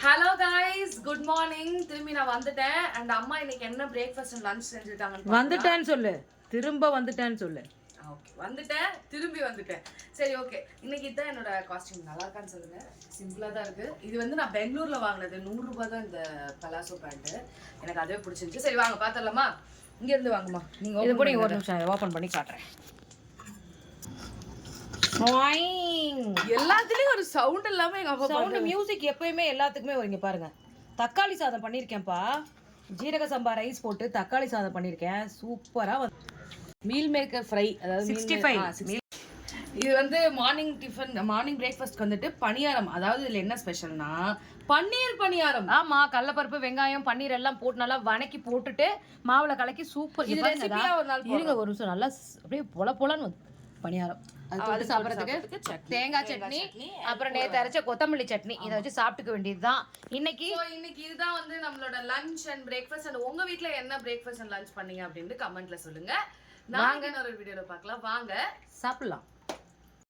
Hello guys, good morning. திரும்பி நான் வந்துட்டேன். அண்ட் அம்மா இன்னைக்கு என்ன பிரேக்ஃபாஸ்ட் அண்ட் லஞ்ச் செஞ்சுட்டாங்கன்னு வந்துட்டேன்னு சொல்லு. திரும்ப வந்துட்டேன்னு சொல்லு. ஓகே, வந்துட்டேன், திரும்பி வந்துட்டேன். சரி, ஓகே. இன்னைக்கு தான் என்னோட காஸ்டியூம் நல்லா இருக்கான்னு சொல்லுங்க. சிம்பிளாக தான் இருக்கு. இது வந்து நான் பெங்களூர்ல வாங்கினது. 100 ரூபாய் தான் இந்த பலாசோ பேண்ட். எனக்கு அதே பிடிச்சிருந்துச்சு. சரி வாங்க பார்த்துடலாமா? இங்க இருந்து வாங்கம்மா. நீங்க இது கூட ஒரு நிமிஷம் ஓபன் பண்ணி காட்டுறேன். எல்லாத்துலயும் ஒரு சவுண்ட் இல்லாம எங்க அப்பா சவுண்ட் மியூசிக் எப்பயுமே எல்லாத்துக்குமே வருங்க. பாருங்க, தக்காளி சாதம் பண்ணியிருக்கேன்ப்பா. ஜீரக சம்பா ரைஸ் போட்டு தக்காளி சாதம் பண்ணியிருக்கேன். சூப்பரா மீல் மேக்கர் ஃப்ரை, அதாவது 65. இது வந்து மார்னிங் டிஃபன், மார்னிங் பிரேக்ஃபாஸ்ட்க்கு வந்துட்டு பணியாரம். அதாவது இதுல என்ன ஸ்பெஷல்னா பன்னீர் பணியாரம். ஆமா, கடலப்பருப்பு, வெங்காயம், பன்னீர் எல்லாம் போட்டு நல்லா வணக்கி போட்டுட்டு மாவுல கலக்கி சூப்பர். இது ரெசிபியா ஒரு நாள் இருங்க ஒரு நிமிஷம். நல்லா அப்படியே பொல பொலன்னு பணியாரம். அது சாப்பிட்றதுக்கு தேங்காய் சட்னி, அப்புறம் நேற்று அரைச்ச கொத்தமல்லி சட்னி, இதை வச்சு சாப்பிட்டுக்க வேண்டியதுதான் இன்னைக்கு. இதுதான் வந்து நம்மளோட லஞ்ச் அண்ட் பிரேக்ஃபாஸ்ட். அண்ட் உங்க வீட்ல என்ன பிரேக்ஃபாஸ்ட் அண்ட் லஞ்ச் பண்ணீங்க அப்படின்னு கமெண்ட்ல சொல்லுங்க. நாங்க இன்னொரு வீடியோல பார்க்கலாம். வாங்க சாப்பிடலாம்.